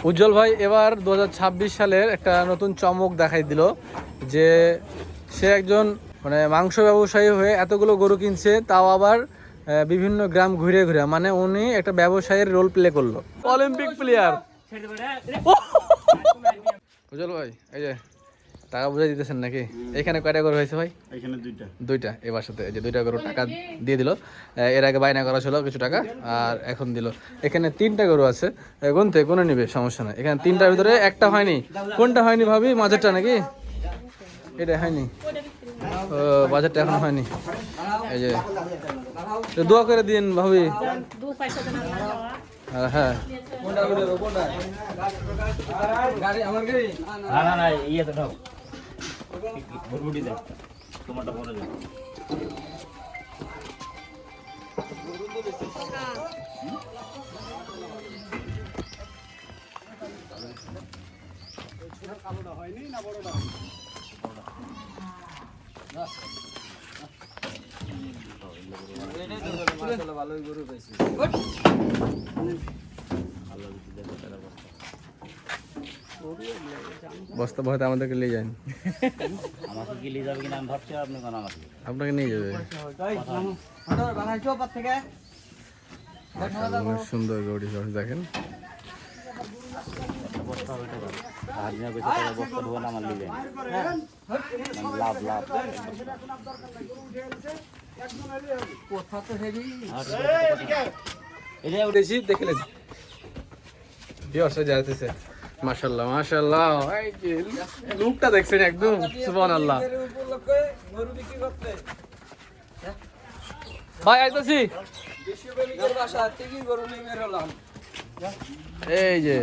উজ্জ্বল ভাই এবার 2026 সালের একটা নতুন চমক দেখাই দিল যে সে একজন মানে মাংস ব্যবসায়ী হয়ে এতগুলো গরু কিনছে, তাও আবার বিভিন্ন গ্রাম ঘুরে ঘুরে, মানে উনি একটা ব্যবসায়ীর রোল প্লে করলো। অলিম্পিক প্লেয়ার উজ্জ্বল ভাই, এই যে টাকা বুঝাই দিতেছেন নাকি? এখানে কয়টা গরু হয়েছে ভাই? এখানে দুইটা। এবার সাথে এই যে 2টা গরু টাকা দিয়ে দিল। এর আগে বায়না করা ছিল কিছু টাকা, আর এখন দিল। এখানে 3টা গরু আছে, গুনে নিবে, সমস্যা নাই। এখানে 3টার ভিতরে একটা হয়নি। কোনটা হয়নি ভাবি? মাঝেরটা নাকি? এটা হয়নি, বাজারটা এখন হয়নি। এই যে দোয়া করে দিন ভাবি। হ্যাঁ ভালোই গরু পাইছি। বস্তা ভয়তে আমাদেরকে নিয়ে যান। আমাকে কি নিয়ে যাবে কিনা আমি ভাবছি, আপনি কোন আমাকে আপনাকে নিয়ে যাবে। সুন্দর গরু দেখেন। বস্তা হবে টাকা আর নিয়ে গেছে টাকা বস্তা ধোয়া না আমার নিয়ে যায় লাভ কোথা তো হেভি এটা উঠেছি দেখে লেছি বিয়ার্স যাইতেছে। মাশাআল্লাহ মাশাআল্লাহ, এই যে লুকটা দেখছেন একদম সুবহানাল্লাহ। গরু বিক্রি করতে ভাই আইতাছি। গরু নিয়ে বের হলাম। এই যে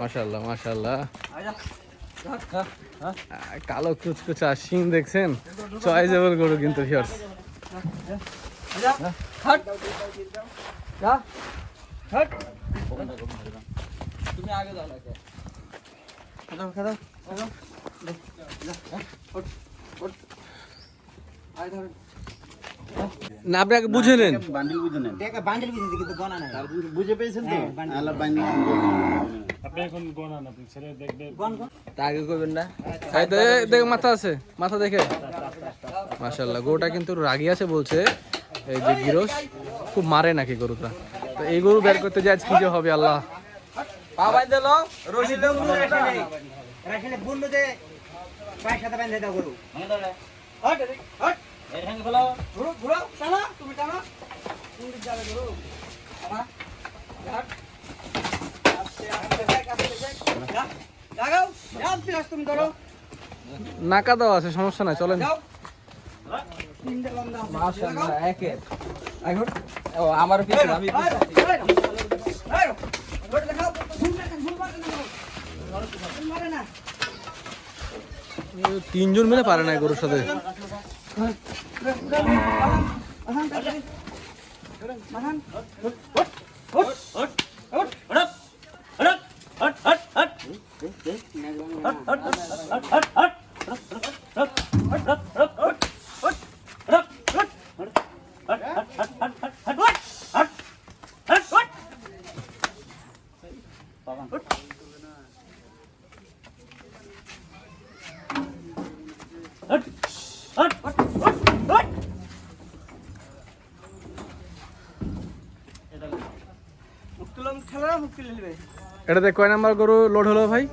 মাশাআল্লাহ মাশাআল্লাহ, কালো কুচকুচা শিং দেখছেন, চয়েজেবল গরু কিন্তু ভিউয়ার্স। তুমি আগে যাও নাকি? না আপনি আগে বুঝে নেন। বান্ডিল বুঝে নেন, বান্ডেল বিজনেস কিন্তু গনা নাই। বুঝে পেয়েছেন তো? আলা বান্ডিল আপনি এখন গোনা না, আপনি ছেড়ে দেখবেন। তা আগে করবেন না। এই তো দেখ মাথা আছে, মাথা দেখে মাশাআল্লাহ। গরুটা কিন্তু রাগি আছে বলছে এই যে গিরস, খুব মারে নাকি গরুটা। তো এই গরু বের করতে যাই কি যে হবে আল্লাহ। বাবাই দিল রশি দাও গরু রাখলে বললো যে পায়ের সাথে বেঁধে দাও গরু। হট হট এর হ্যাঙ্গে ফেলো ঘুরো ঘুরো টানা, তুমি টানা কোন দিক যাবে গরু? টানা হট আস্তে আস্তে দেখ লাগাও আপনি আস, তুমি ধরো নাকা দাও আছে, সমস্যা নাই, চলেন। যাও তিনটা লম্বা মাশাআল্লাহ একে এখন ও আমার পিছনে আমি তিনজন মিলে পারে না গরুর সাথে। এটাতে কয় নাম্বার গরু লোড হলো ভাই?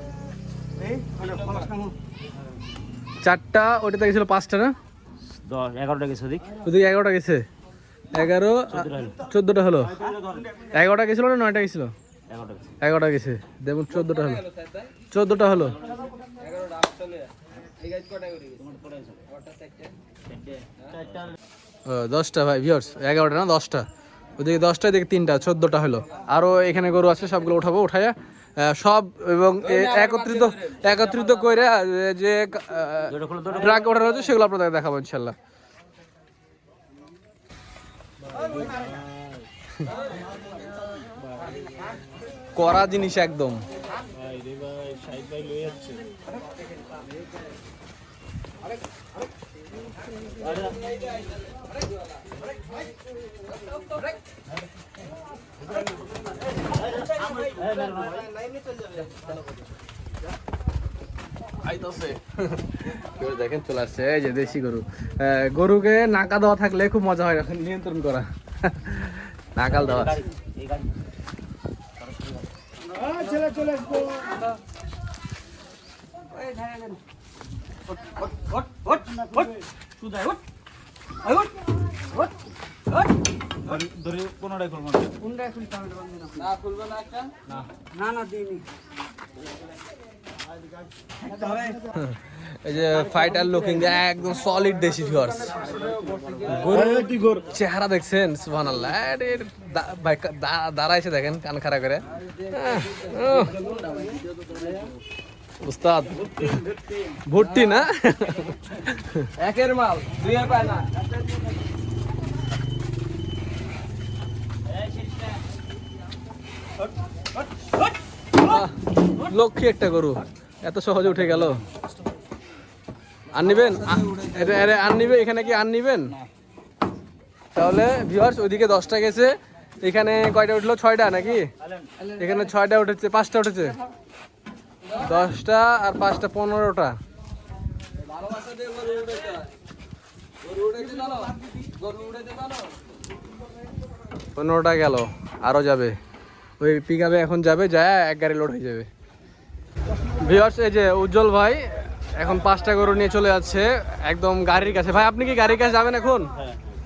4টা, ওটাতে গেছিল 5টা না? 11টা গেছে ওদিক, ওদিকে 11টা গেছে। 11 14টা হলো। 11টা গেছিল না 9টা গেছিল? 11টা গেছে, দেখুন 14টা হলো। 14টা হলো। 10টা ভাই ভিউয়ার্স, 11টা না 10টা। ওদিকে 10টা, এদিকে 3টা, 14টা হলো। আরো এখানে গরু আছে, সবগুলো উঠাবো, উঠাইয়া সব এবং একত্রিত করে যে ট্রাক ওঠানো হচ্ছে সেগুলো আপনাদের দেখাবো ইনশাল্লাহ। করা জিনিস একদম। ভাই রে ভাই, শাহিদ ভাই লয়ে যাচ্ছে। দেখেন চলে আসছে এই যে দেশি গরু। গরুকে নাকা দেওয়া থাকলে খুব মজা হয় নিয়ন্ত্রণ করা। নাকাল দেওয়া ধরে কোনোটাই করবো না খুলবে না একটা না না দিইনি এই যে ফাইটার লুকিং একদম সলিড দেশি ভিউয়ার্স। গরুর চেহারা দেখছেন সুবহানাল্লাহ। ভাই দাঁড়াইছে দেখেন কান খাড়া করে। উস্তাদ ভুট্টি না একের মাল দুই পায় না লক্ষ্মী একটা গরু এত সহজে উঠে গেল। আর নিবেন আর নিবে এখানে কি আর নিবেন? তাহলে ভিউয়ার্স ওইদিকে 10টা গেছে, এখানে কয়টা উঠলো? 6টা নাকি? এখানে 6টা উঠেছে, 5টা উঠেছে। 10টা আর 5টা 15টা। ভালোবাসা দিয়ে গরু উড়েছে গরু উড়েছে জানো গরু উড়েছে জানো 15টা গেল, আরো যাবে। ওই পিকআপে এখন যাবে, যায় এক গাড়ি লোড হয়ে যাবে। ভিউয়ার্স এই যে উজ্জ্বল ভাই এখন 5টা গরু নিয়ে চলে যাচ্ছে একদম গাড়ির কাছে। ভাই আপনি কি গাড়ির কাছে যাবেন এখন?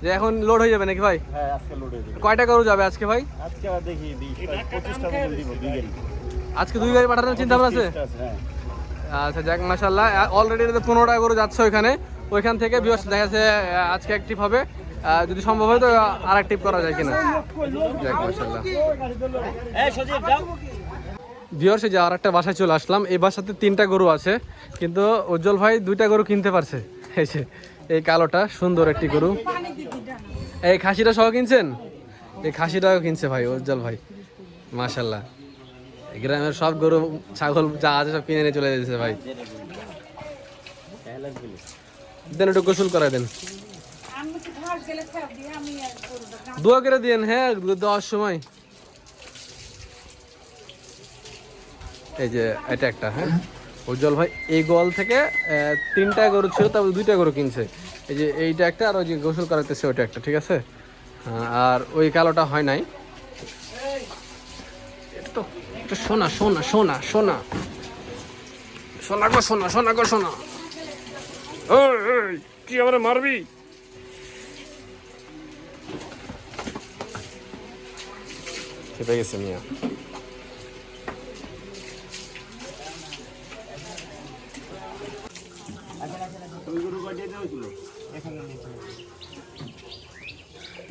যে এখন লোড হয়ে যাবে নাকি ভাই? হ্যাঁ আজকে লোড হয়ে যাবে। কয়টা গরু যাবে আজকে ভাই? আজকে আর দেখি 25টা মতো দিব 2 গাড়ি। আজকে 2 গাড়ি পাঠানোর চিন্তা ভাবনা আছে? হ্যাঁ আচ্ছা যাক মাশাআল্লাহ। অলরেডি 15টা গরু যাচ্ছে ওইখানে। ওইখান থেকে ভিউয়ার্স দেখা যাচ্ছে আজকে অ্যাক্টিভ হবে, যদি সম্ভব হয় তো আর অ্যাক্টিভ করা যায় কিনা। যাক মাশাআল্লাহ। এই সজীব যাও। ভিউয়ার্স এই যে আরেকটা বাসায় চলে আসলাম। এই বাসাতে 3টা গরু আছে, কিন্তু উজ্জ্বল ভাই 2টা গরু কিনতে পারছে। এই যে এই কালোটা সুন্দর একটি গরু। এই খাসিটা সহ কিনছেন? এই খাসিটাও কিনছে ভাই উজ্জ্বল ভাই মাশাআল্লাহ। গ্রামের সব গরু ছাগল যা আছে সব কিনে নিয়ে চলে যাচ্ছে ভাই। দেন একটু গোসল করাই দেন, দোয়া করে দিয়েন। হ্যাঁ দেওয়ার সময় এই যে এটা একটা, হ্যাঁ উজ্জ্বল ভাই এই গোয়াল থেকে 3টা গরু ছিল, তারপর 2টা গরু কিনছে। এই যে এইটা একটা, আর ওই যে গোসল করাতেছে ওইটা একটা, ঠিক আছে। আর ওই কালোটা হয় নাই। এটা তো সোনা সোনা সোনা সোনা সোনা গো সোনা সোনা গো সোনা। কি আমার মারবি? খেপে গেছে মিয়া।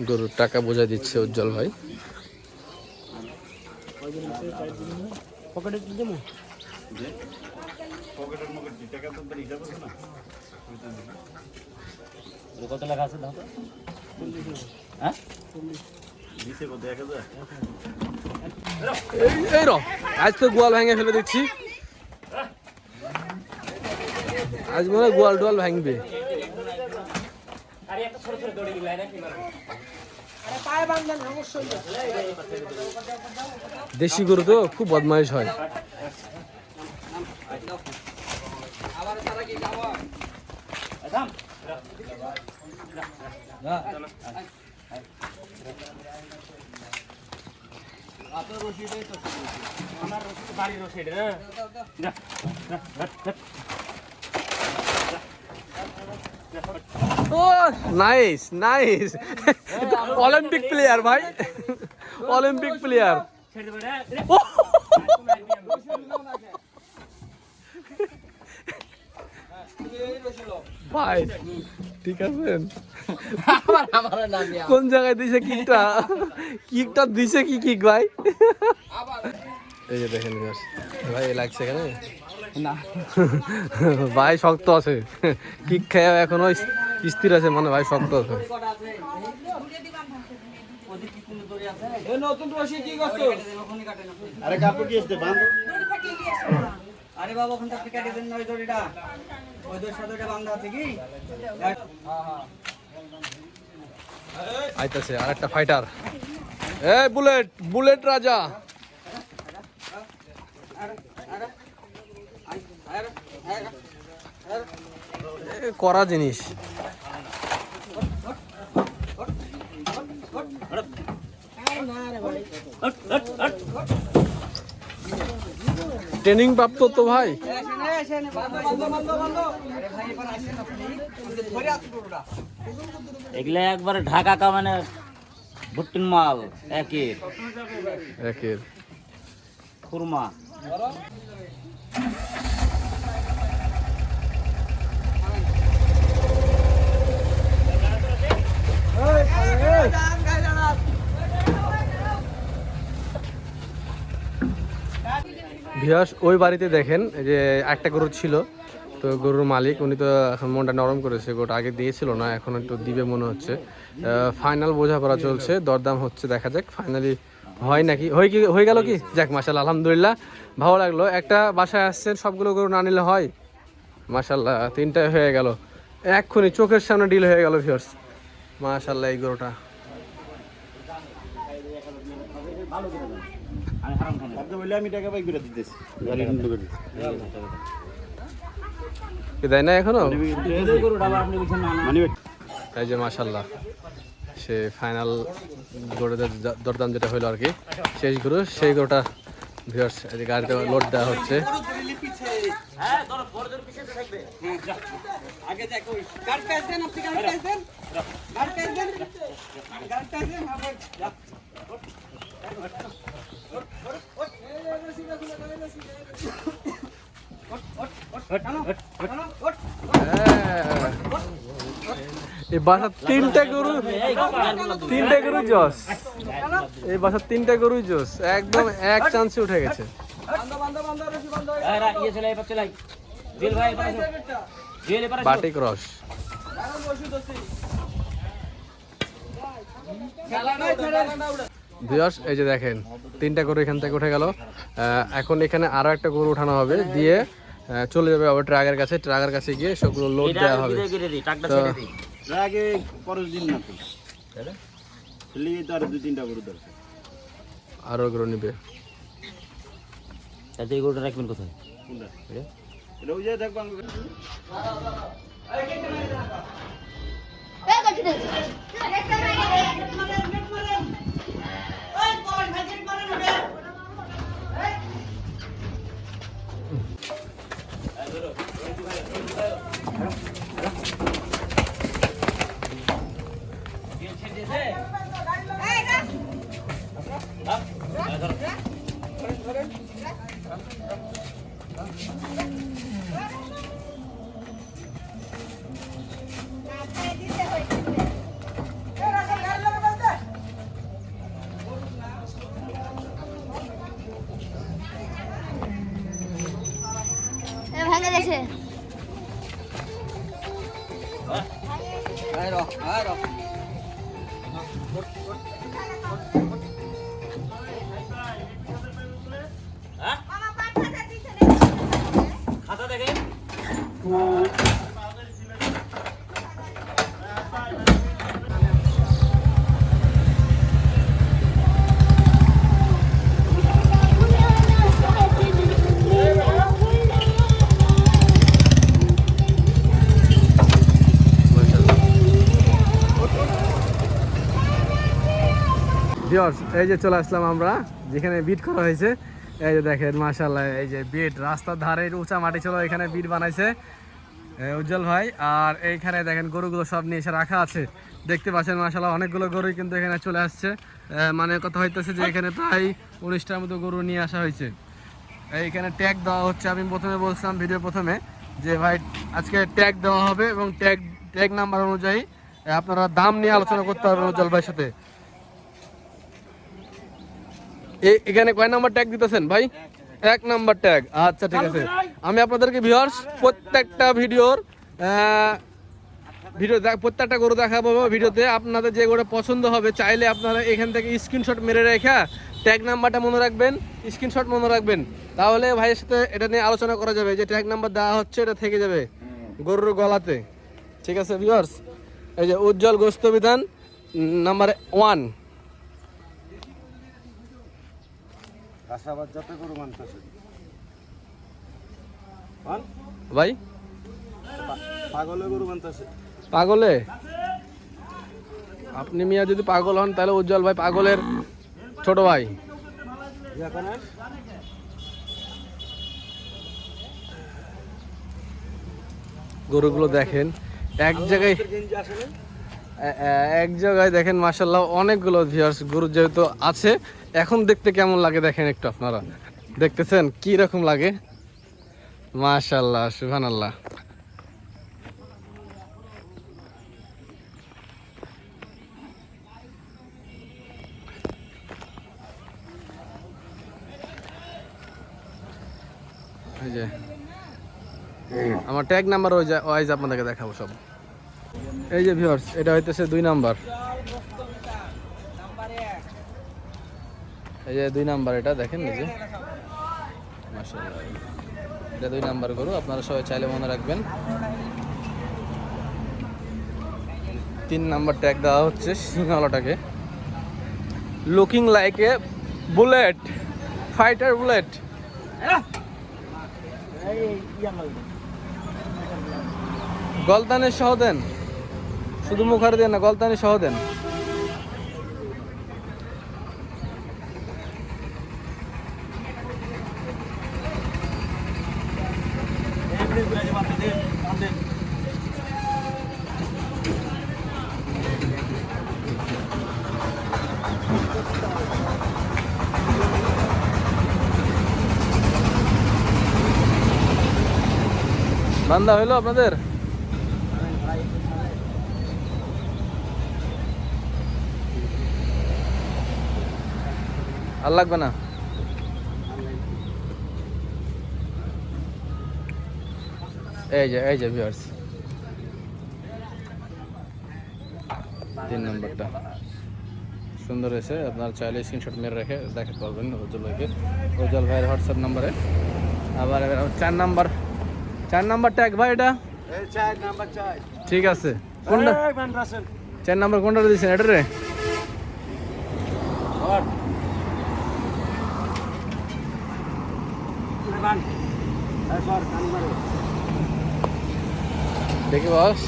গরুর টাকা বোঝা দিচ্ছে উজ্জ্বল ভাই। কত লেখা আছে দাও তো? হ্যাঁ দিছে কত 1000? এই র আজ তো গোয়াল ভেঙে ফেলে দিচ্ছি। আজ মনে হয় গোয়াল টোয়াল ভাঙবে। দেশি গরু তো খুব বদমাইশ হয়। ও নাইস নাইস, অলিম্পিক প্লেয়ার ভাই, অলিম্পিক প্লেয়ার। ভাই ঠিক আছেন? কোন জায়গায় দিছে কিকটা? কিকটা দিছে কি কিক ভাই? এই যে দেখেন ভাই লাগছে কেন না ভাই, শক্ত আছে কিক খেয়ে এখনো স্থির আছে, মানে ভাই শক্ত আছে। নতুন রশি কি করছো? আরে কাপড় কি আছে বাঁধ? আরে বাবা ওখান থেকে কেটে দেন না ওই দড়িটা, ওই দড়ির সাথে ওটা বাঁধা আছে কি? হ্যাঁ হ্যাঁ আইতাছে আর একটা ফাইটার, এই বুলেট, বুলেট রাজা। করা জিনিস। ট্রেনিং প্রাপ্ত তো ভাই। এগুলা একবারে ঢাকা কা মানে ভুট্টিন মাল একের একের খুরমা। ভিউয়ার্স ওই বাড়িতে দেখেন যে একটা গরু ছিল, তো গরুর মালিক উনি তো এখন মনটা নরম করেছে, গোটা আগে দিয়েছিল না, এখন একটু দিবে মনে হচ্ছে। ফাইনাল বোঝাপড়া চলছে, দরদাম হচ্ছে, দেখা যাক ফাইনালি হয় নাকি। হয়ে গেল কি, যাক মাশাআল্লাহ, আলহামদুলিল্লাহ, ভালো লাগলো। একটা বাসায় আসছেন, সবগুলো গরু না নিলে হয়। মাশাআল্লাহ, তিনটায় হয়ে গেল, এক্ষুনি চোখের সামনে ডিল হয়ে গেল ভিউয়ার্স। মাশাআল্লাহ, এই গরুটা কি দেয় না এখনো? এই যে মাশাআল্লাহ, সে ফাইনাল গরুদের দরদাম যেটা হইলো আর কি, শেষ গরু, সেই গরুটা ভিউয়ার্স এই গাড়িতে লোড দেওয়া হচ্ছে। এই বাসার তিনটা গরু জস, এই বাসার তিনটা গরুই জস, একদম এক চান্সে উঠে গেছে। বাটিক রস। ভিউয়ার্স এই যে দেখেন, তিনটা গরু এখান থেকে উঠে গেল। এখন এখানে আরো একটা গরু উঠানো হবে, দিয়ে চলে যাবে আবার ট্রাকের কাছে, ট্রাকের কাছে গিয়ে সবগুলো লোড দেওয়া হবে। আগে পরের দিন না তো আর 2-3টা গরু দরকার, আরো গরু নিবে। তাতে এই গরুটা রাখবেন কোথায়? এটা ওই যে দেখবা ভাঙে গেছে। খাতা দেখে ভিউয়ার্স এই যে চলে আসলাম আমরা যেখানে বিট করা হয়েছে। এই যে দেখেন মাশাআল্লাহ, এই যে বিট রাস্তার ধারে উঁচা মাটি ছিল, এখানে বিট বানাইছে উজ্জ্বল ভাই। আর এইখানে দেখেন গরুগুলো সব নিয়ে এসে রাখা আছে, দেখতে পাচ্ছেন মাশাআল্লাহ, অনেকগুলো গরুই কিন্তু এখানে চলে আসছে। মানে কথা হইতেছে যে এখানে প্রায় 19টার মতো গরু নিয়ে আসা হয়েছে। এইখানে ট্যাগ দেওয়া হচ্ছে। আমি প্রথমে বলছিলাম ভিডিও প্রথমে যে ভাই আজকে ট্যাগ দেওয়া হবে, এবং ট্যাগ নাম্বার অনুযায়ী আপনারা দাম নিয়ে আলোচনা করতে পারবেন উজ্জ্বল ভাইয়ের সাথে। এখানে কয় নাম্বার ট্যাগ দিতেছেন ভাই? 1 নাম্বার ট্যাগ। আচ্ছা ঠিক আছে, আমি আপনাদেরকে ভিউয়ার্স প্রত্যেকটা ভিডিওর প্রত্যেকটা গরু দেখাবো ভিডিওতে। আপনাদের যে গরু পছন্দ হবে চাইলে আপনারা এখান থেকে স্ক্রিনশট মেরে রেখে ট্যাগ নাম্বারটা মনে রাখবেন, স্ক্রিনশট মনে রাখবেন, তাহলে ভাইয়ের সাথে এটা নিয়ে আলোচনা করা যাবে। যে ট্যাগ নাম্বার দেওয়া হচ্ছে এটা থেকে যাবে গরুর গলাতে, ঠিক আছে ভিউয়ার্স। এই যে উজ্জ্বল গোস্ত বিধান নাম্বার 1। আশাবাদ যত গরু মানতেছে ভাই পাগলে গরু মানতেছে পাগলে আপনি মিয়া যদি পাগল হন তাহলে উজ্জ্বল ভাই পাগলের ছোট ভাই। গরুগুলো দেখেন এক জায়গায় দেখেন মাশাআল্লাহ অনেকগুলো ভিউয়ার্স গরু যেহেতু আছে। এখন দেখতে কেমন লাগে দেখেন একটু, আপনারা দেখতেছেন কি রকম লাগে। মাশাআল্লাহ সুবহানাল্লাহ। এই যে আমার ট্যাগ নাম্বার ওয়াইজ আপনাদেরকে দেখাবো সব। এই যে ভিউয়ার্স এটা হইতেছে 2 নাম্বার, এই যে 2 নাম্বার, এটা দেখেন এই যে মাশাআল্লাহ এটা 2 নাম্বার গরু। আপনারা সবাই চাইলে মনে রাখবেন। 3 নাম্বার ট্যাগ দেওয়া হচ্ছে সিংহলাটাকে, looking like a bullet, fighter bullet. গলতানি সহ দেন, শুধু মুখার দেন না, গলতানি সহ দেন। বান্দা হইলো আপনাদের? আর লাগবে না? এই যে ভিউয়ার্স 3 নম্বরটা সুন্দর হয়েছে। আপনারা চাইলে স্ক্রিনশট মেরে রেখে দেখাতে পারবেন উজ্জ্বল ভাইকে, উজ্জ্বল ভাইয়ের হোয়াটসঅ্যাপ নাম্বারে। আবার 4 নাম্বার ট্যাগ ভাই এটা ঠিক আছে। কোনটা 4 নাম্বার কোনটা দিয়েছেন এটা রে? দেখি বস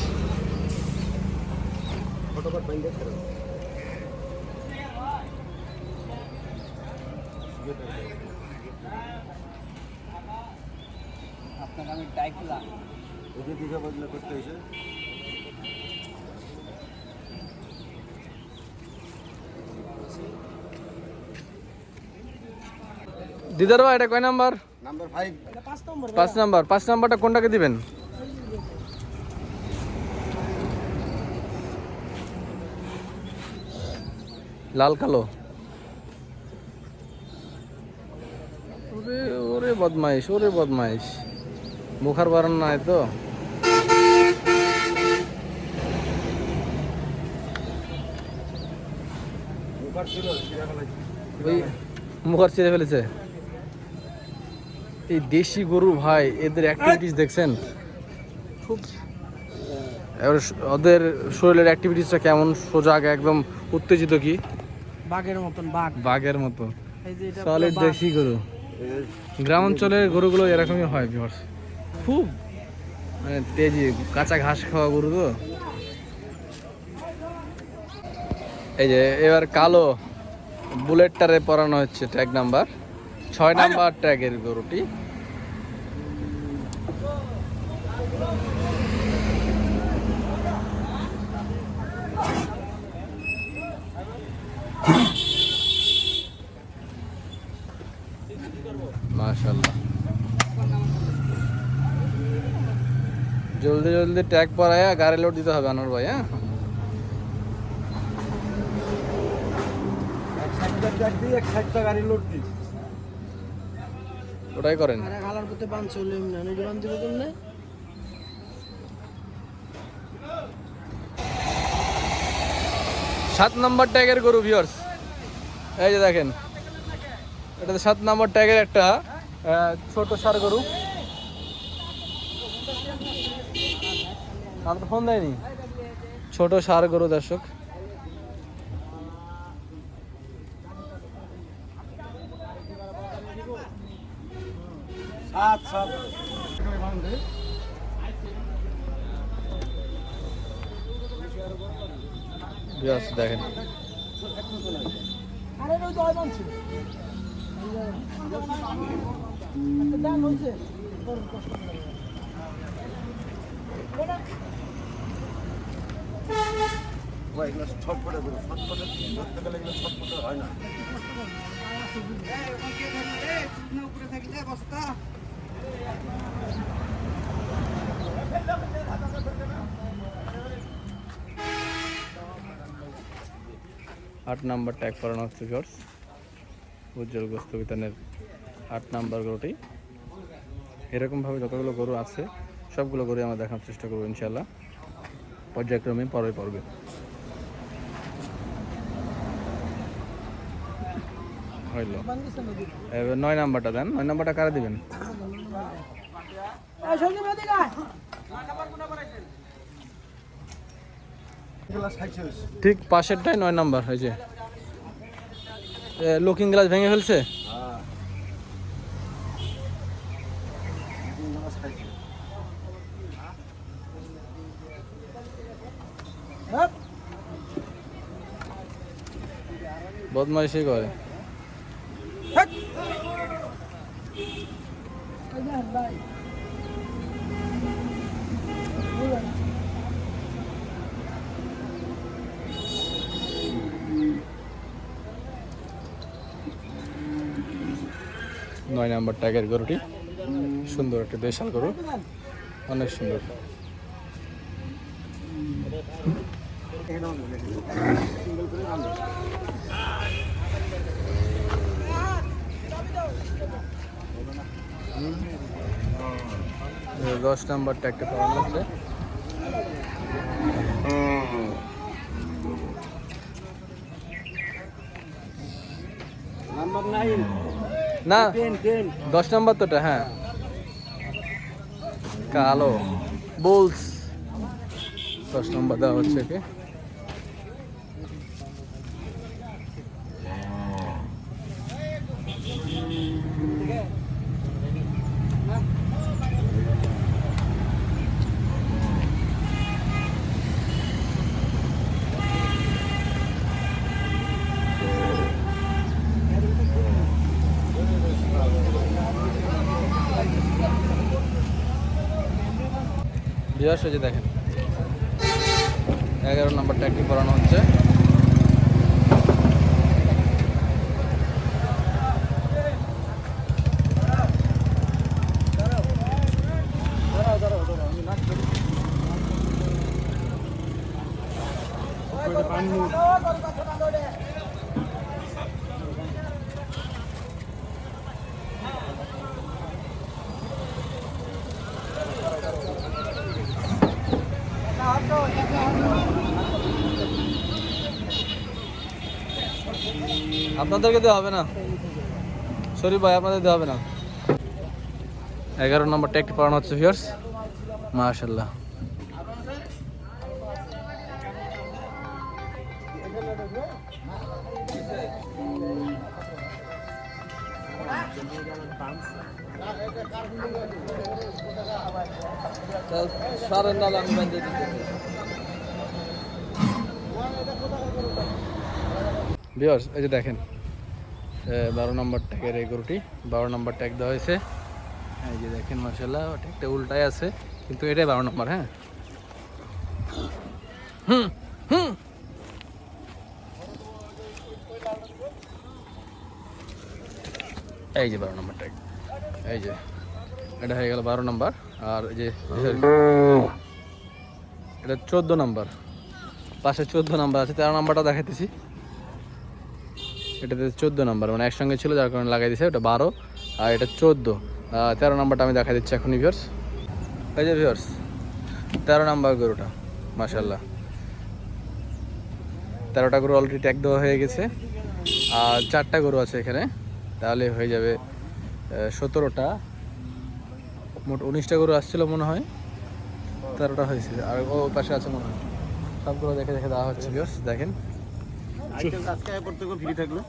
আপনাকে আমি ডাইকুলা ওকে দিকে বদলে করতে হয়েছে। দিদার ভাই এটা কয় নাম্বার? নাম্বার 5। 5 নাম্বার। 5 নাম্বারটা কোনটাকে দিবেন? লাল কালো। ওরে ওরে বদমাইশ, ওরে বদমাইশ, মুখার বারণ নাই তো? ওই মুখার ছিঁড়ে ফেলেছে। এই দেশি গরু ভাই, এদের অ্যাক্টিভিটিস দেখছেন? খুব ওদের শরীরের অ্যাক্টিভিটিসটা কেমন, সোজা একদম উত্তেজিত, কি বাঘের মতন, বাঘের মতো এই যে এটা সলিড দেশি গরু। গ্রাম অঞ্চলের গরুগুলো এরকমই হয় ভিউয়ার্স, খুব মানে তেজি, কাঁচা ঘাস খাওয়া গরু তো। এই যে এবার কালো বুলেটটারে পরানো হচ্ছে ট্যাগ নাম্বার 6 নাম্বার ট্যাগের গরুটি। মাশাআল্লাহ, জলদি জলদি ট্যাগ পরায়া গাড়ি লোড দিতে হবে আনোয়ার ভাই। হ্যাঁ, গাড়ি লোড দিই, ওটাই করেন। আরে গালার করতে বান চলে না, নিজে বান দিবে কেমনে? 7 নাম্বার ট্যাগের গরু ভিউয়ার্স, এই যে দেখেন, এটা 7 নাম্বার ট্যাগের একটা ছোট ষাঁড় গরু। আমার তো ফোন দেয়নি। ছোট ষাঁড় গরু দর্শক, সাত সাত ভিউয়ার্স দেখেন আরে ওই তো আইবান ছিল একটা দান হইছে তোর কষ্ট করে ভাই এগুলো ছটফটে করে ছটফটে ধরতে গেলে এগুলো ছটফটে হয় না উপরে থাকি যায় বস্তা 8 নাম্বার ট্যাগ করানো হচ্ছে ভিউয়ার্স উজ্জ্বল গোস্ত বিতানের 8 নাম্বার গরুটি এরকমভাবে যতগুলো গরু আছে সবগুলো গরু আমরা দেখানোর চেষ্টা করবো ইনশাল্লাহ পর্যায়ক্রমে পর্বে হইল এবার 9 নাম্বারটা দেন 9 নাম্বারটা কারা দিবেন এই সঙ্গে মেদি গায় এগুলো সাইছে হয়েছে ঠিক পাশেরটাই 9 নাম্বার হয়েছে লুকিং গ্লাস ভেঙে ফেলছে হ্যাঁ এগুলো সাইছে হপ বদমাইশি করে হট এই দেন ভাই নয় নাম্বার ট্যাগের গরুটি সুন্দর একটা দেশাল গরু অনেক সুন্দর সিঙ্গেল করে নাম 10 নাম্বার ট্যাগটা পাওয়া হচ্ছে নাম্বার 9 না 10 10 নাম্বার তোটা হ্যাঁ কালো বুলস 10 নাম্বার দেওয়া হচ্ছে কি ভিউয়ার্স এই যে দেখেন 11 নাম্বার ট্যাগটি করানো হচ্ছে আপনাদেরকে দেওয়া হবে না শরীফ ভাই আপনাদের দেওয়া হবে না 11 নম্বর ট্যাগটি পড়ানো হচ্ছে ভিউয়ার্স মাশাআল্লাহ ভিউয়ার্স এই যে দেখেন 12 নম্বর ট্যাগের এই গরুটি 12 নম্বর ট্যাগ দেওয়া হয়েছে এই যে দেখেন মাশাআল্লাহ ট্যাগটা উল্টায় আছে কিন্তু এটাই 12 নম্বর হ্যাঁ এই যে 12 নম্বর ট্যাগ এই যে এটা হয়ে গেল 12 নম্বর আর এই যে এটা 14 নম্বর পাশে 14 নম্বর আছে 13 নম্বরটা দেখাইতেছি এটাতে 14 নম্বর মানে একসঙ্গে ছিল যার কারণে লাগাই দিয়েছে ওটা 12 আর এটা 14 13 নম্বরটা আমি দেখা দিচ্ছি এখনই ভিউয়ার্স এই যে ভিউয়ার্স 13 নম্বর গরুটা মাশাআল্লাহ 13টা গরু অলরেডি ট্যাগ দেওয়া হয়ে গেছে আর 4টা গরু আছে এখানে তাহলে হয়ে যাবে 17টা মোট 19টা গরু আসছিল মনে হয় 13টা হয়েছে আর ও পাশে আছে মনে হয় সবগুলো দেখে দেখে দেওয়া হচ্ছে ভিউয়ার্স দেখেন আজকে করতে ফ্রি থাকলো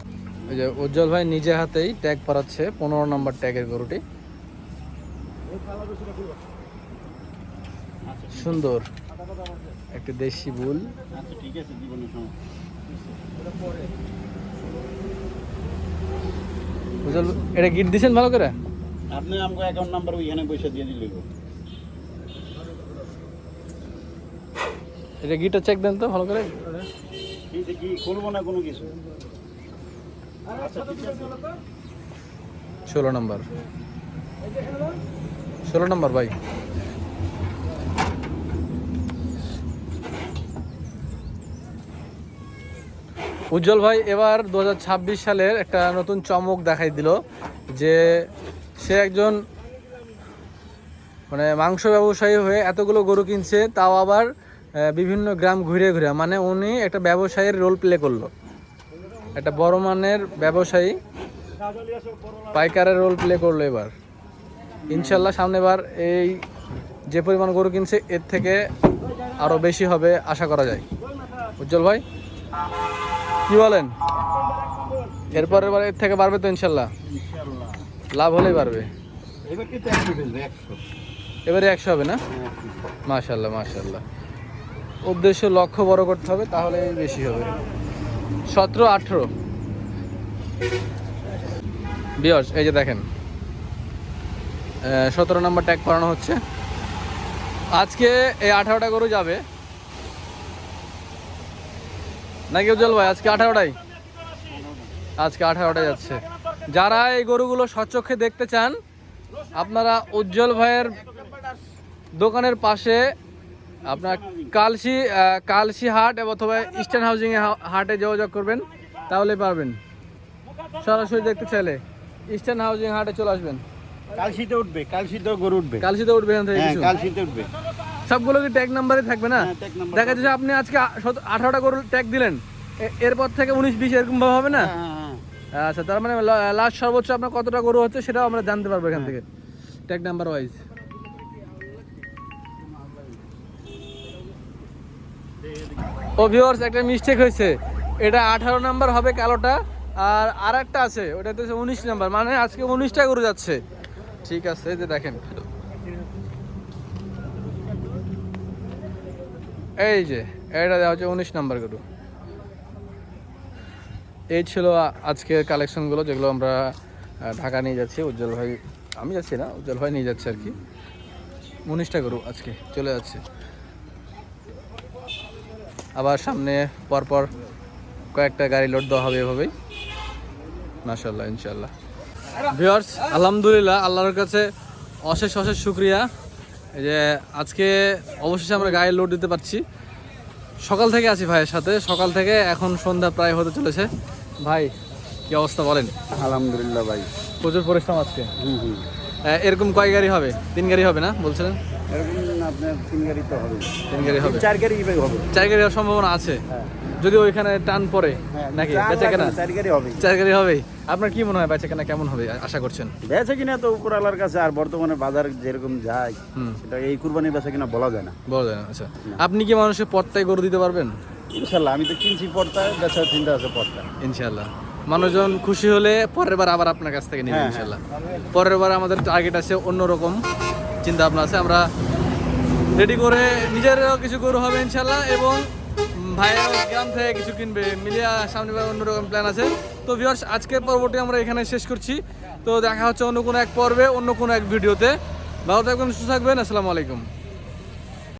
এই যে উজ্জ্বল ভাই নিজে হাতেই ট্যাগ পরাচ্ছে 15 নম্বর ট্যাগের গরুটি সুন্দর একটা দেশি বুল। আচ্ছা ঠিক আছে, জীবনের সময় বুঝল, এটা গিট দিছেন ভালো করে? আপনি আমাকে অ্যাকাউন্ট নাম্বার ওইখানে পয়সা দিয়ে দিলে এটা গিটটা চেক দেন তো ভালো করে। কি করবো না কোনো কিছু। আচ্ছা ঠিক আছে 16 নম্বর, 16 নম্বর ভাই। উজ্জ্বল ভাই এবার 2026 সালের একটা নতুন চমক দেখাই দিল যে সে একজন মানে মাংস ব্যবসায়ী হয়ে এতগুলো গরু কিনছে, তাও আবার বিভিন্ন গ্রাম ঘুরে ঘুরে, মানে উনি একটা ব্যবসায়ীর রোল প্লে করলো, একটা বড় মানের ব্যবসায়ী পাইকারের রোল প্লে করলো। এবার ইনশাল্লাহ সামনেবার এই যে পরিমাণ গরু কিনছে এর থেকে আরও বেশি হবে আশা করা যায়। উজ্জ্বল ভাই কি বলেন? এরপরের বার এর থেকে বাড়বে তো ইনশাল্লাহ, লাভ হলেই বাড়বে। এবার কিন্তু 100 ফেলবে, 100 এবারে 100 হবে না? মাশাল্লাহ মাশাল্লাহ। উদ্দেশ্য লক্ষ্য বড় করতে হবে, তাহলে বেশি হবে। 17, 18 বিয়স, এই যে দেখেন 17 নম্বর ট্যাগ করানো হচ্ছে। আজকে এই 18টা গরু যাবে নাকি উজ্জ্বল ভাই? আজকে 18টাই, আজকে 18টাই যাচ্ছে। যারা এই গরুগুলো স্বচক্ষে দেখতে চান, আপনারা উজ্জ্বল ভাইয়ের দোকানের পাশে আপনার কালসি হাট অথবা ইস্টার্ন হাউজিং হাটে যোগাযোগ করবেন, তাহলে পারবেন। সরাসরি দেখতে চাইলে ইস্টার্ন হাউজিং হাটে চলে আসবেন। কালশিতে উঠবে, কালশিতে গরু উঠবে, কালসিতে উঠবে এখান থেকে হ্যাঁ কিছু। কালশিতে উঠবে। সবগুলো কি ট্যাগ নাম্বারে থাকবে না? হ্যাঁ, tag number দেখা যাচ্ছে আপনি আজকে 18টা গরুর ট্যাগ দিলেন, এরপর থেকে 19-20 এরকম ভাবে হবে না? হ্যাঁ আচ্ছা, তার মানে লাস্ট সর্বোচ্চ আপনার কতটা গরু হচ্ছে সেটাও আমরা জানতে পারবো এখান থেকে ট্যাগ নাম্বার ওয়াইজ। ও ভিউয়ার্স, একটা মিস্টেক হয়েছে, এটা 18 নাম্বার হবে কালোটা, আর আরেকটা আছে ওটাতে হচ্ছে 19 নাম্বার, মানে আজকে 19টা গরু যাচ্ছে। ঠিক আছে, এই যে দেখেন, এই যে এটা দেওয়া হচ্ছে 19 নাম্বার গরু। এই ছিল আজকের কালেকশনগুলো, যেগুলো আমরা ঢাকা নিয়ে যাচ্ছি। উজ্জ্বল ভাই, আমি যাচ্ছি না, উজ্জ্বল ভাই নিয়ে যাচ্ছে আর কি। 19টা গরু আজকে চলে যাচ্ছে। আবার সামনে পরপর কয়েকটা গাড়ি লোড দেওয়া হবে এভাবেই, মাশাআল্লাহ ইনশাআল্লাহ। ভিউয়ার্স, আলহামদুলিল্লাহ, আল্লাহর কাছে অশেষ অশেষ শুকরিয়া এই যে আজকে অবশেষে আমরা গাড়ি লোড দিতে পারছি। সকাল থেকে আছি ভাইয়ের সাথে, সকাল থেকে এখন সন্ধ্যা প্রায় হতে চলেছে। ভাই কি অবস্থা বলেন? আলহামদুলিল্লাহ ভাই, প্রচুর পরিশ্রম আজকে। এরকম কয় গাড়ি হবে? 3 গাড়ি হবে না বলছিলেন? এরকম আপনার 3 গাড়ি তো হবে, 3 গাড়ি হবে, 4 গাড়ি হবে, 4 গাড়ি হওয়ার সম্ভাবনা আছে যদি ওইখানে টান পড়ে নাকি? বেচা কেনা 4 গাড়ি হবে, 4 গাড়ি হবে। আপনার কি মনে হয় বেচা কেনা কেমন হবে আশা করছেন? বেচা কিনা তো উপরওয়ালার কাছে, আর বর্তমানে বাজার যেরকম যায় সেটা এই কুরবানির বেচা কিনা বলা যায় না। বলা যায় না। আচ্ছা, আপনি কি মানুষের পর্তায় গরু দিতে পারবেন? ইনশাল্লাহ, আমি তো কিনছি পড়তা, বেচার চিন্তা আছে পড়তা। ইনশাআল্লাহ, মানুষজন খুশি হলে পরের বার আবার আপনার কাছ থেকে নেবেন হ্যাঁ, ইনশাআল্লাহ। পরের বার আমাদের টার্গেট আছে অন্যরকম, চিন্তা ভাবনা আছে, আমরা রেডি করে নিজেরও কিছু গরু হবে ইনশাআল্লাহ, এবং ভাইয়ের গ্রাম থেকে কিছু কিনবে, মিলিয়ে সামনে অন্যরকম প্ল্যান আছে। তো ভিউয়ার্স, আজকের পর্বটি আমরা এখানে শেষ করছি। তো দেখা হচ্ছে অন্য কোনো এক পর্বে, অন্য কোনো এক ভিডিওতে। ভালো থাকবেন, সুস্থ থাকবেন। আসসালামু আলাইকুম।